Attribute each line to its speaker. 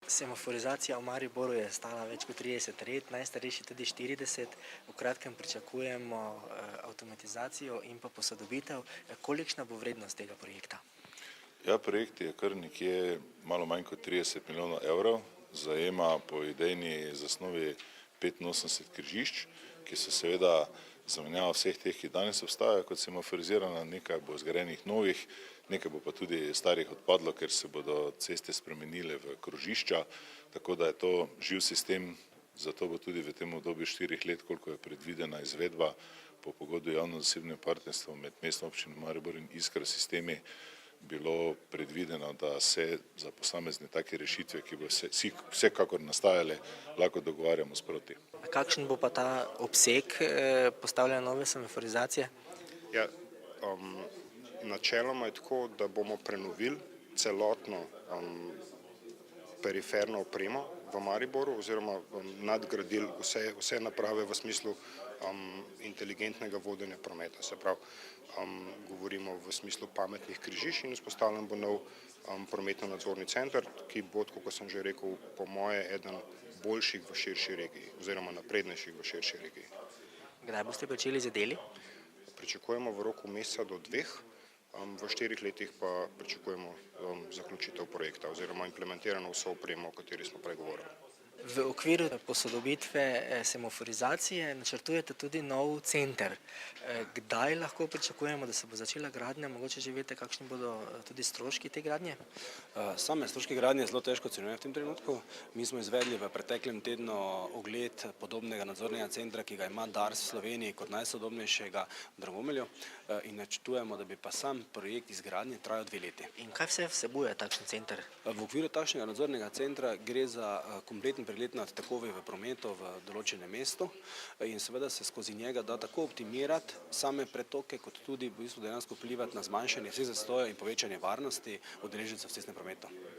Speaker 1: Semaforizacija v Mariboru je stala več kot 30 let, najstarejši tudi 40. V kratkem pričakujemo avtomatizacijo in pa posodobitev. Kolikšna bo vrednost tega projekta?
Speaker 2: Ja, projekt je kar nekje malo manj kot 30 milijonov evrov, zajema po idejni zasnovi 85 križišč, ki so seveda zamenjava vseh teh, ki danes obstajajo kot semaforizirana, nekaj bo zgrajenih novih, nekaj bo pa tudi starih odpadlo, ker se bodo ceste spremenile v krožišča, tako da je to živ sistem, zato bo tudi v tem obdobju 4 let, koliko je predvidena izvedba po pogodbi javno-zasebnem partnerstvu med Mestno občino Maribor in Iskra Sistemi, bilo predvideno, da se za posamezne take rešitve, ki bo vsekakor nastajale, lahko dogovarjamo sproti.
Speaker 1: Kakšen bo pa ta obseg postavljanja nove semaforizacije?
Speaker 3: Ja, načeloma je tako, da bomo prenovili celotno periferno opremo v Mariboru oziroma nadgradili vse naprave v smislu inteligentnega vodenja prometa. Se pravi, govorimo v smislu pametnih križišč in vzpostavljen bo nov prometno-nadzorni center, ki bo, kot sem že rekel, po moje eden boljših v širši regiji oziroma naprednejših v širši regiji.
Speaker 1: Kdaj boste pričeli z deli?
Speaker 3: Pričakujemo v roku meseca do 2, v 4 letih pa pričakujemo zaključitev projekta oziroma implementirano vso opremo, o kateri smo prej govorili.
Speaker 1: V okviru posodobitve semaforizacije načrtujete tudi nov center. Kdaj lahko pričakujemo, da se bo začela gradnja? Mogoče že veste, kakšni bodo tudi stroški te gradnje?
Speaker 4: Same stroške gradnje zelo težko ocenjujemo v tem trenutku. Mi smo izvedli v preteklem tednu ogled podobnega nadzornega centra, ki ga ima Dars v Sloveniji kot najsodobnejšega v Dragomelju, in načrtujemo, da bi pa sam projekt izgradnje trajal 2 leti.
Speaker 1: In kaj vse vsebuje takšen center?
Speaker 4: V okviru takšnega nadzornega centra gre za kompleten pregled nad tokovi v prometu v določenem mestu in seveda se skozi njega da tako optimirati same pretoke, kot tudi v bistvu dejansko vplivati na zmanjšanje vseh zastojev in povečanje varnosti udeležencev v cestnem prometu.